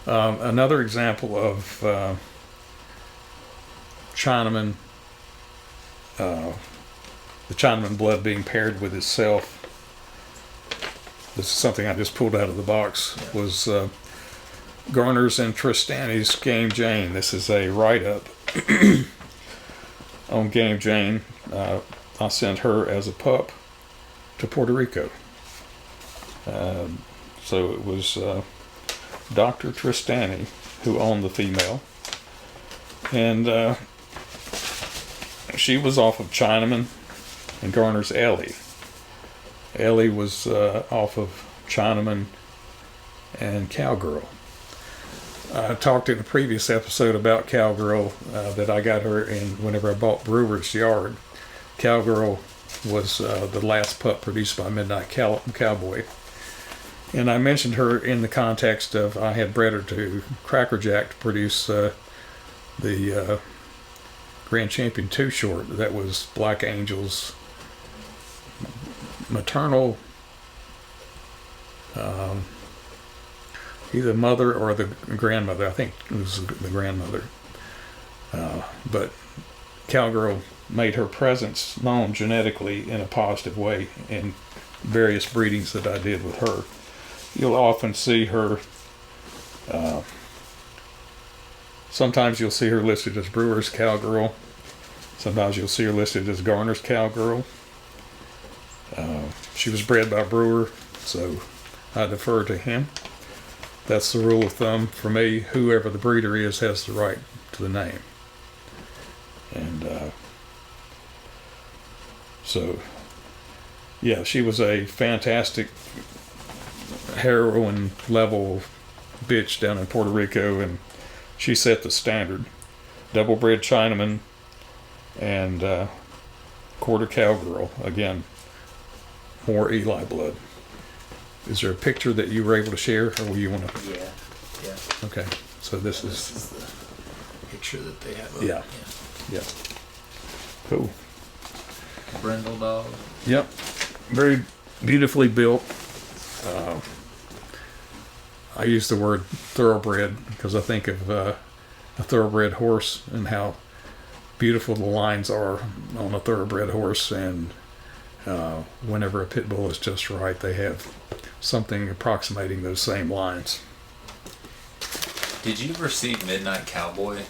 Another example of Chinaman, the Chinaman blood being paired with itself. This is something I just pulled out of the box. Was Garner's and Tristani's Game Jane. This is a write-up on Game Jane. I sent her as a pup to Puerto Rico. So it was Dr. Tristani who owned the female. And she was off of Chinaman and Garner's Ellie. Ellie was off of Chinaman and Cowgirl. I talked in a previous episode about Cowgirl, that I got her in whenever I bought Brewer's Yard. Cowgirl was the last pup produced by Midnight Cowboy. And I mentioned her in the context of I had bred her to Cracker Jack to produce the Grand Champion 2 short. That was Black Angel's maternal, either mother or the grandmother. I think it was the grandmother. But Cowgirl made her presence known genetically in a positive way in various breedings that I did with her. You'll often see her, sometimes you'll see her listed as Brewer's Cowgirl. Sometimes you'll see her listed as Garner's Cowgirl. She was bred by Brewer, so I defer to him. That's the rule of thumb for me. Whoever the breeder is has the right to the name. And so, yeah, she was a fantastic heroine level bitch down in Puerto Rico, and she set the standard. Double bred Chinaman and quarter Cowgirl. Again, more Eli blood. Is there a picture that you were able to share, or will you want to? Yeah. Okay, so this This is is the picture that they have. Yeah. Yeah. Cool. Brindle dog. Yep. Very beautifully built. I use the word thoroughbred because I think of a thoroughbred horse and how beautiful the lines are on a thoroughbred horse, and whenever a pit bull is just right, they have something approximating those same lines. Did you ever see Midnight Cowboy,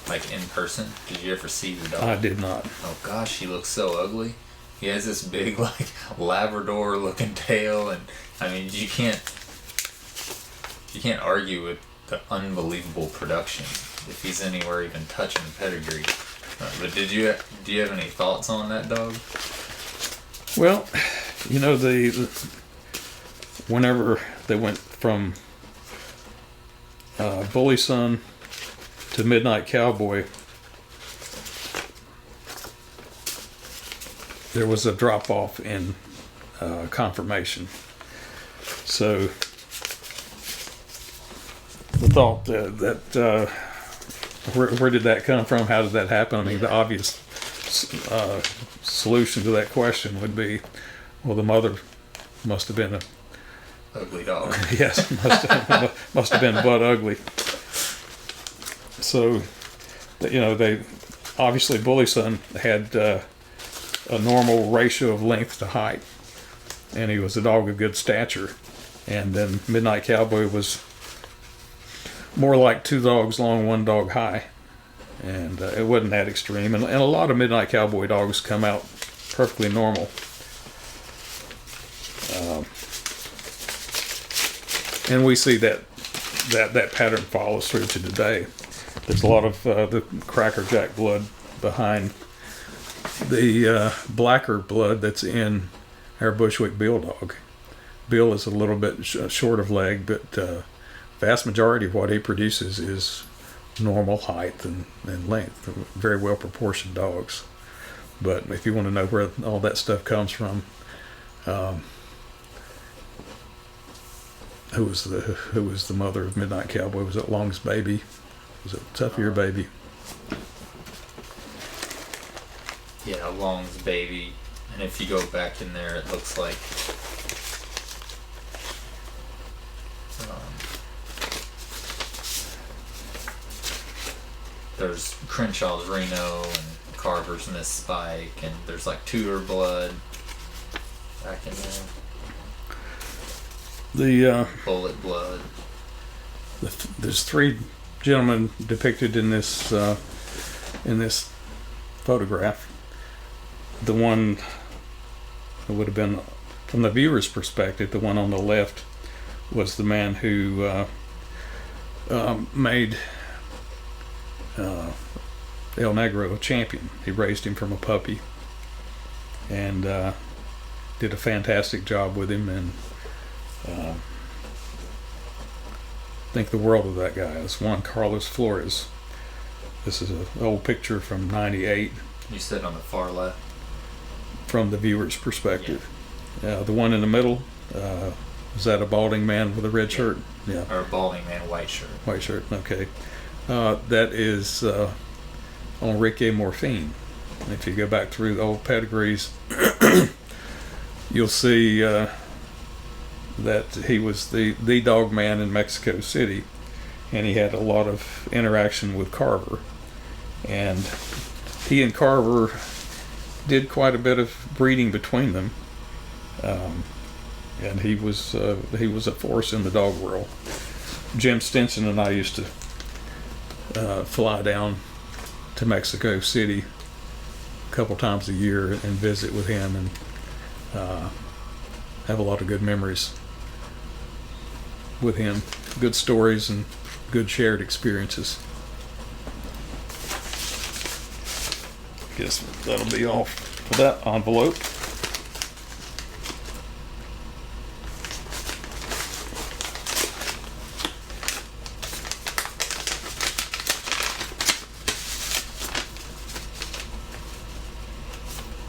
like in person? Did you ever see the dog? I did not. Oh gosh, he looks so ugly. He has this big, like, Labrador-looking tail, and I mean, you can't argue with the unbelievable production if he's anywhere even touching Pedigree. But do you have any thoughts on that dog? Well, you know, whenever they went from Bully Son to Midnight Cowboy, there was a drop off in conformation. So the thought that where did that come from? How did that happen? I mean, the obvious solution to that question would be, well, the mother must have been a ugly dog. Yes, must have been butt ugly. So, you know, they obviously Bully Son had a normal ratio of length to height, and he was a dog of good stature. And then Midnight Cowboy was more like two dogs long, one dog high, and it wasn't that extreme. And a lot of Midnight Cowboy dogs come out perfectly normal. And we see that pattern follows through to today. There's a lot of the Cracker Jack blood behind the blacker blood that's in our Bushwick Bill dog. Bill is a little bit short of leg, but vast majority of what he produces is normal height and length. Very well proportioned dogs. But if you want to know where all that stuff comes from, who was the mother of Midnight Cowboy? Was it Long's baby? Was it Tough Ear baby? Yeah, Long's baby. And if you go back in there, it looks like there's Crenshaw's Reno and Carver's Miss Spike, and there's like Tudor blood back in there. The Bullet blood. there's 3 gentlemen depicted in this photograph. The one that would have been, from the viewer's perspective, the one on the left was the man who made El Negro a champion. He raised him from a puppy and did a fantastic job with him, and think the world of that guy. Is Juan Carlos Flores. This is an old picture from '98. You said on the far left. From the viewer's perspective. The one in the middle, is that a balding man with a red shirt? Yeah. Or a balding man, white shirt. White shirt, okay. That is Enrique Morfin. If you go back through the old pedigrees, you'll see that he was the dog man in Mexico City, and he had a lot of interaction with Carver. And he and Carver did quite a bit of breeding between them, and he was a force in the dog world. Jim Stinson and I used to fly down to Mexico City a couple times a year and visit with him, and have a lot of good memories with him, good stories and good shared experiences. Guess that'll be all for that envelope.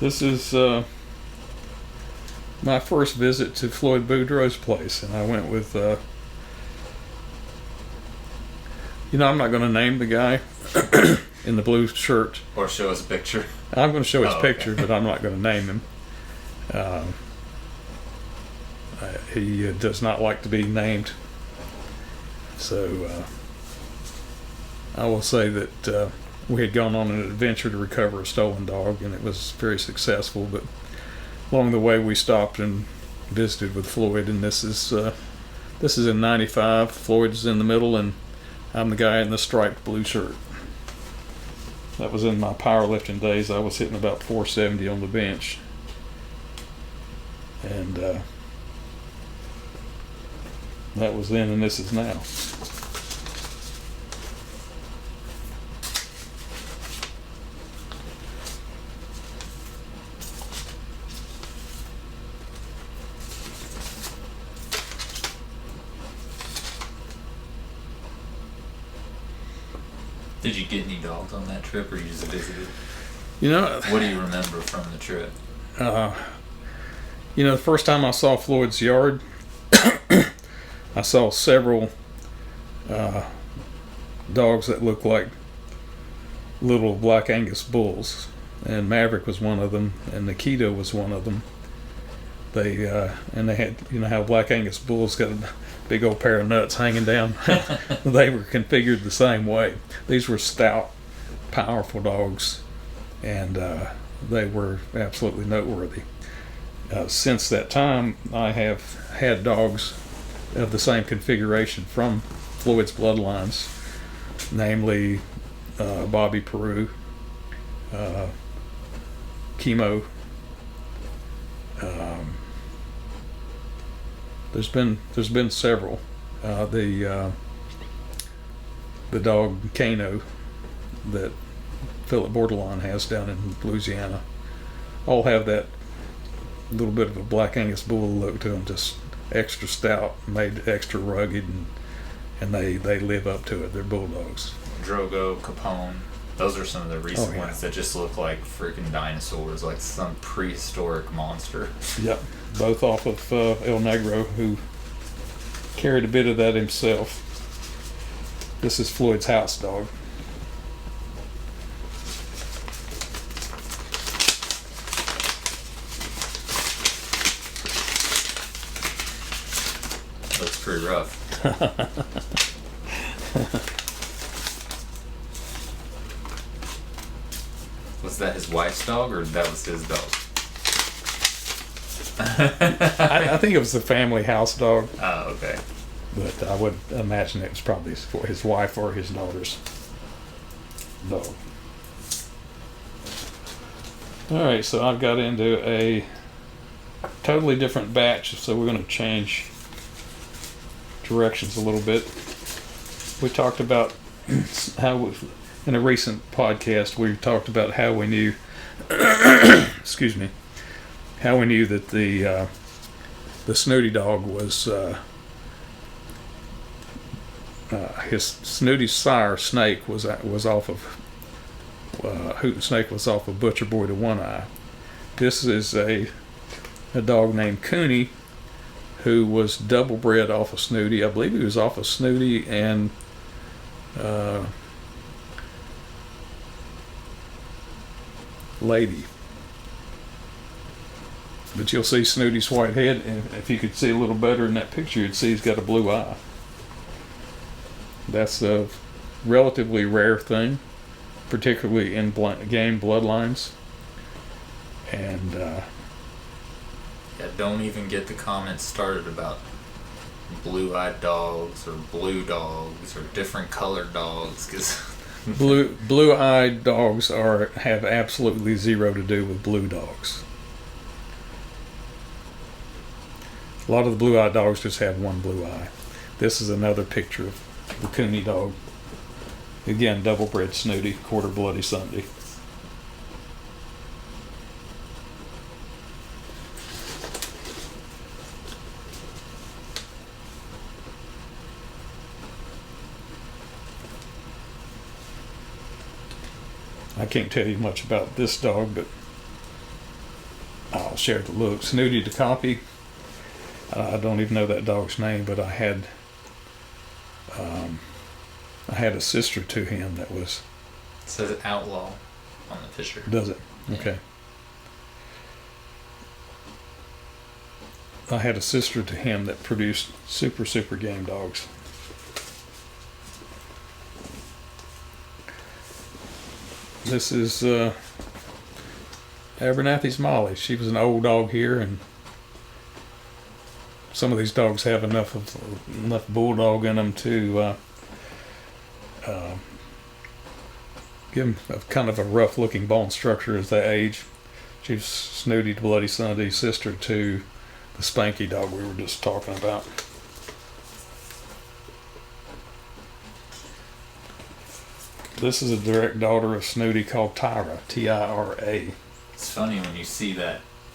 This is my first visit to Floyd Boudreaux's place, and I went with, I'm not going to name the guy in the blue shirt. Or show us a picture. I'm going to show his Oh, picture, okay. but I'm not going to name him. He does not like to be named. So I will say that we had gone on an adventure to recover a stolen dog, and it was very successful. But along the way, we stopped and visited with Floyd, and this is in '95. Floyd's in the middle, and I'm the guy in the striped blue shirt. That was in my powerlifting days. I was hitting about 470 on the bench. And that was then, and this is now. Did you get any dogs on that trip, or you just visited? What do you remember from the trip? The first time I saw Floyd's yard, I saw several dogs that looked like little Black Angus bulls, and Maverick was one of them, and Nikita was one of them. They had, how Black Angus bulls got a big old pair of nuts hanging down. They were configured the same way. These were stout, powerful dogs, and they were absolutely noteworthy. Since that time, I have had dogs of the same configuration from Floyd's bloodlines, namely Bobby Peru, Chemo. There's been several. The dog Kano that Philip Bordelon has down in Louisiana all have that little bit of a Black Angus bull look to them, just extra stout, made extra rugged, and they live up to it. They're bulldogs. Drogo, Capone. Those are some of the recent yeah. ones that just look like freaking dinosaurs, like some prehistoric monster. Yep, both off of El Negro, who carried a bit of that himself. This is Floyd's house dog. Looks pretty rough. Was that his wife's dog or that was his dog? I think it was the family house dog, Oh, okay. but I would imagine it was probably his wife or his daughter's dog. All right, so I've got into a totally different batch, so we're going to change directions a little bit. We talked about how, in a recent podcast, we talked about how we knew, excuse me, how we knew that the Snoody dog was his Snoody's sire Snake was off of Hoot and Snake was off of Butcher Boy to One Eye. This is a dog named Cooney, who was double bred off of Snoody. I believe he was off of Snoody and Lady. But you'll see Snoody's white head, and if you could see a little better in that picture, you'd see he's got a blue eye. That's a relatively rare thing, particularly in game bloodlines. And Yeah, don't even get the comments started about blue-eyed dogs or blue dogs or different colored dogs, because blue-eyed dogs have absolutely zero to do with blue dogs. A lot of the blue-eyed dogs just have one blue eye. This is another picture of the Cooney dog. Again, double-bred Snoody, quarter bloody Sunday. I can't tell you much about this dog, but I'll share the look. Snoody to copy. I don't even know that dog's name, but I had a sister to him that was. It says outlaw on the picture. Does it? Yeah. Okay. I had a sister to him that produced super game dogs. This is Abernathy's Molly. She was an old dog here, and some of these dogs have enough bulldog in them to give them kind of a rough-looking bone structure as they age. She's Snoody to Bloody Sunday, sister to the Spanky dog we were just talking about. This is a direct daughter of Snoody called Tyra, Tira. It's funny when you see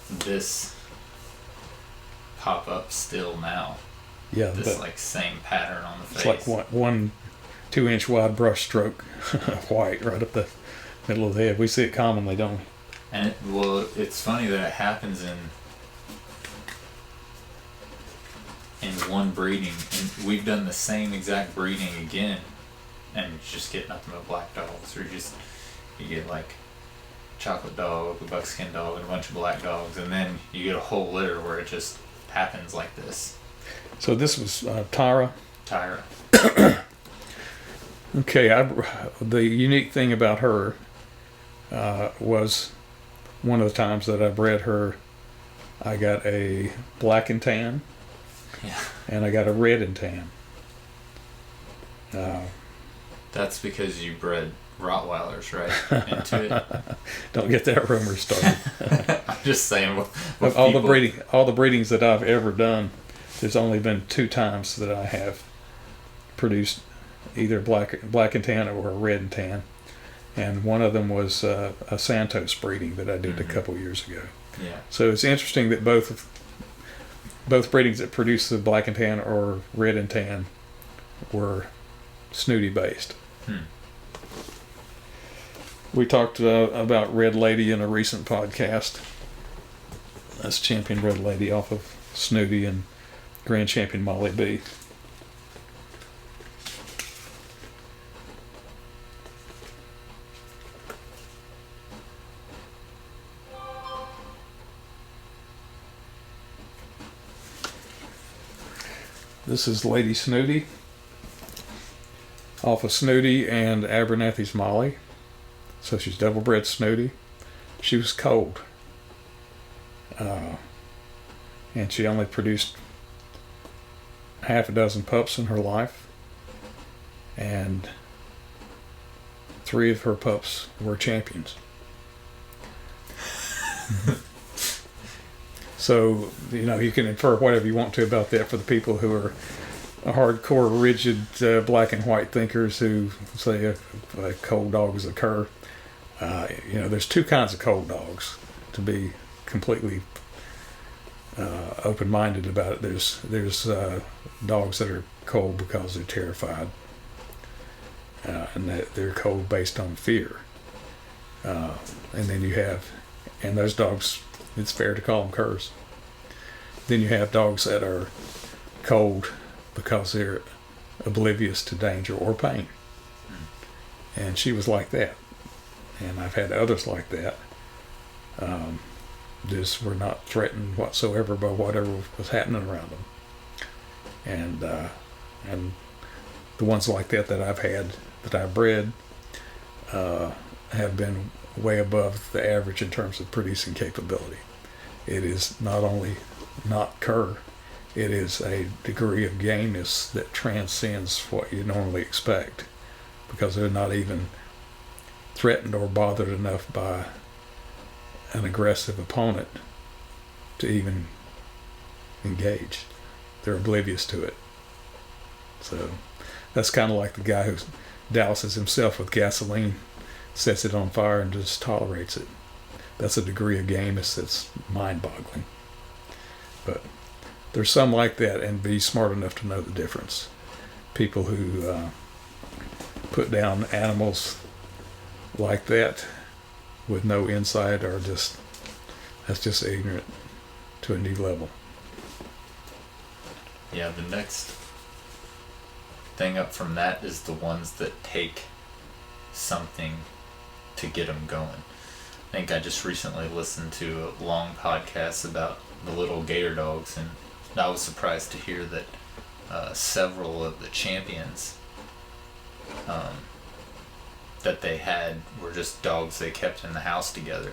this pop up still now. Yeah, this like same pattern on the face. It's like one 2-inch wide brush stroke white right up the middle of the head. We see it commonly, don't we? And it's funny that it happens in one breeding, and we've done the same exact breeding again, and you just get nothing but black dogs, or you get like chocolate dog, a buckskin dog, and a bunch of black dogs, and then you get a whole litter where it just happens like this. So this was Tyra. Okay, the unique thing about her was one of the times that I bred her, I got a black and tan, and I got a red and tan. That's because you bred Rottweilers, right? Into it. Don't get that rumor started. I'm just saying. Of all the breedings that I've ever done, there's only been 2 times that I have produced either black and tan or a red and tan, and one of them was a Santos breeding that I did a couple years ago. Yeah. So it's interesting that both breedings that produced the black and tan or red and tan were Snoody based. We talked about Red Lady in a recent podcast. That's Champion Red Lady off of Snoody and Grand Champion Molly B. This is Lady Snoody off of Snoody and Abernathy's Molly. So she's double bred Snoody. she was cold. And she only produced half a dozen pups in her life. And 3 of her pups were champions. So, you can infer whatever you want to about that for the people who are hardcore, rigid, black and white thinkers who say a cold dog is a cur. There's 2 kinds of cold dogs, to be completely open-minded about it. There's dogs that are cold because they're terrified, and that they're cold based on fear. And then you have, and those dogs, it's fair to call them curs. Then you have dogs that are cold because they're oblivious to danger or pain. And she was like that. And I've had others like that. Just were not threatened whatsoever by whatever was happening around them. And the ones like that I've had, that I've bred, have been way above the average in terms of producing capability. It is not only not cur, it is a degree of gameness that transcends what you normally expect, because they're not even threatened or bothered enough by an aggressive opponent to even engage. They're oblivious to it. So that's kind of like the guy who douses himself with gasoline, sets it on fire, and just tolerates it. That's a degree of gameness that's mind-boggling. But there's some like that, and be smart enough to know the difference. People who put down animals like that with no insight are that's just ignorant to a new level. Yeah, the next thing up from that is the ones that take something to get them going. I think I just recently listened to a long podcast about the little gator dogs, and I was surprised to hear that several of the champions that they had were just dogs they kept in the house together,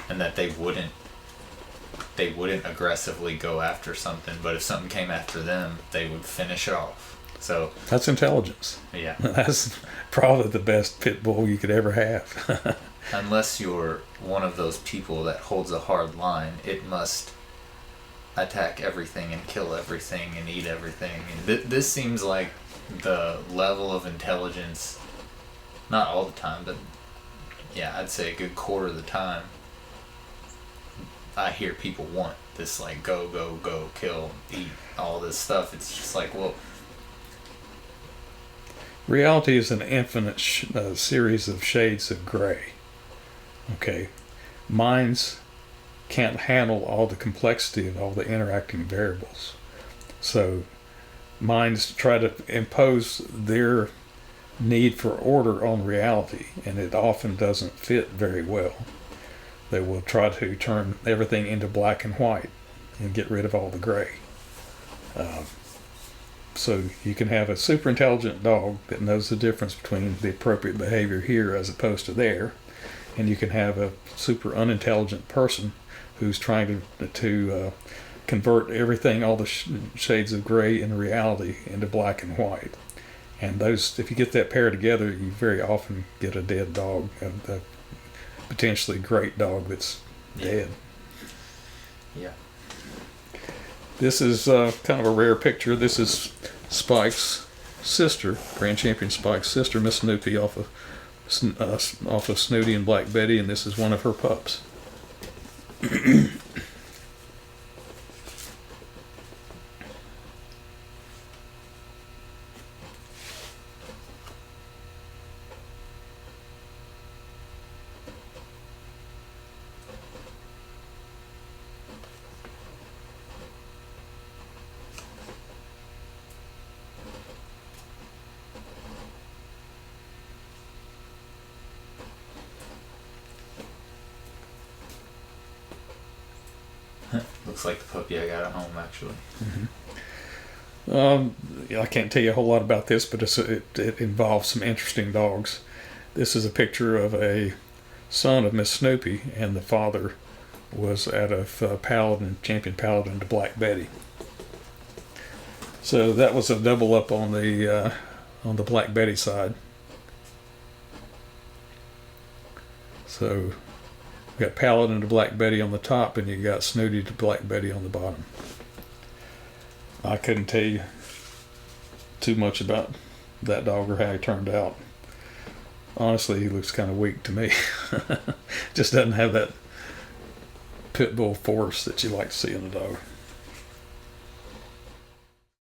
and that they wouldn't aggressively go after something, but if something came after them, they would finish it off. So that's intelligence. Yeah. That's probably the best pit bull you could ever have. Unless you're one of those people that holds a hard line, it must attack everything and kill everything and eat everything. And this seems like the level of intelligence, not all the time, but yeah, I'd say a good quarter of the time, I hear people want this, like, go, go, go, kill, eat, all this stuff. It's just like, well... Reality is an infinite series of shades of gray. Okay? Minds can't handle all the complexity of all the interacting variables. So minds try to impose their need for order on reality, and it often doesn't fit very well. They will try to turn everything into black and white and get rid of all the gray. So you can have a super intelligent dog that knows the difference between the appropriate behavior here as opposed to there, and you can have a super unintelligent person who's trying to convert everything, all the shades of gray in reality, into black and white. And those, if you get that pair together, you very often get a dead dog, a potentially great dog that's dead. Yeah. This is kind of a rare picture. This is Spike's sister, Grand Champion Spike's sister, Miss Snoopy, off of Snoody and Black Betty, and this is one of her pups. Looks like the puppy I got at home, actually. Mm-hmm. I can't tell you a whole lot about this, but it involves some interesting dogs. This is a picture of a son of Miss Snoopy, and the father was out of champion paladin to Black Betty. So that was a double up on the Black Betty side. So you got Paladin to Black Betty on the top, and you got Snoody to Black Betty on the bottom. I couldn't tell you too much about that dog or how he turned out. Honestly, he looks kind of weak to me. Just doesn't have that pit bull force that you like to see in a dog.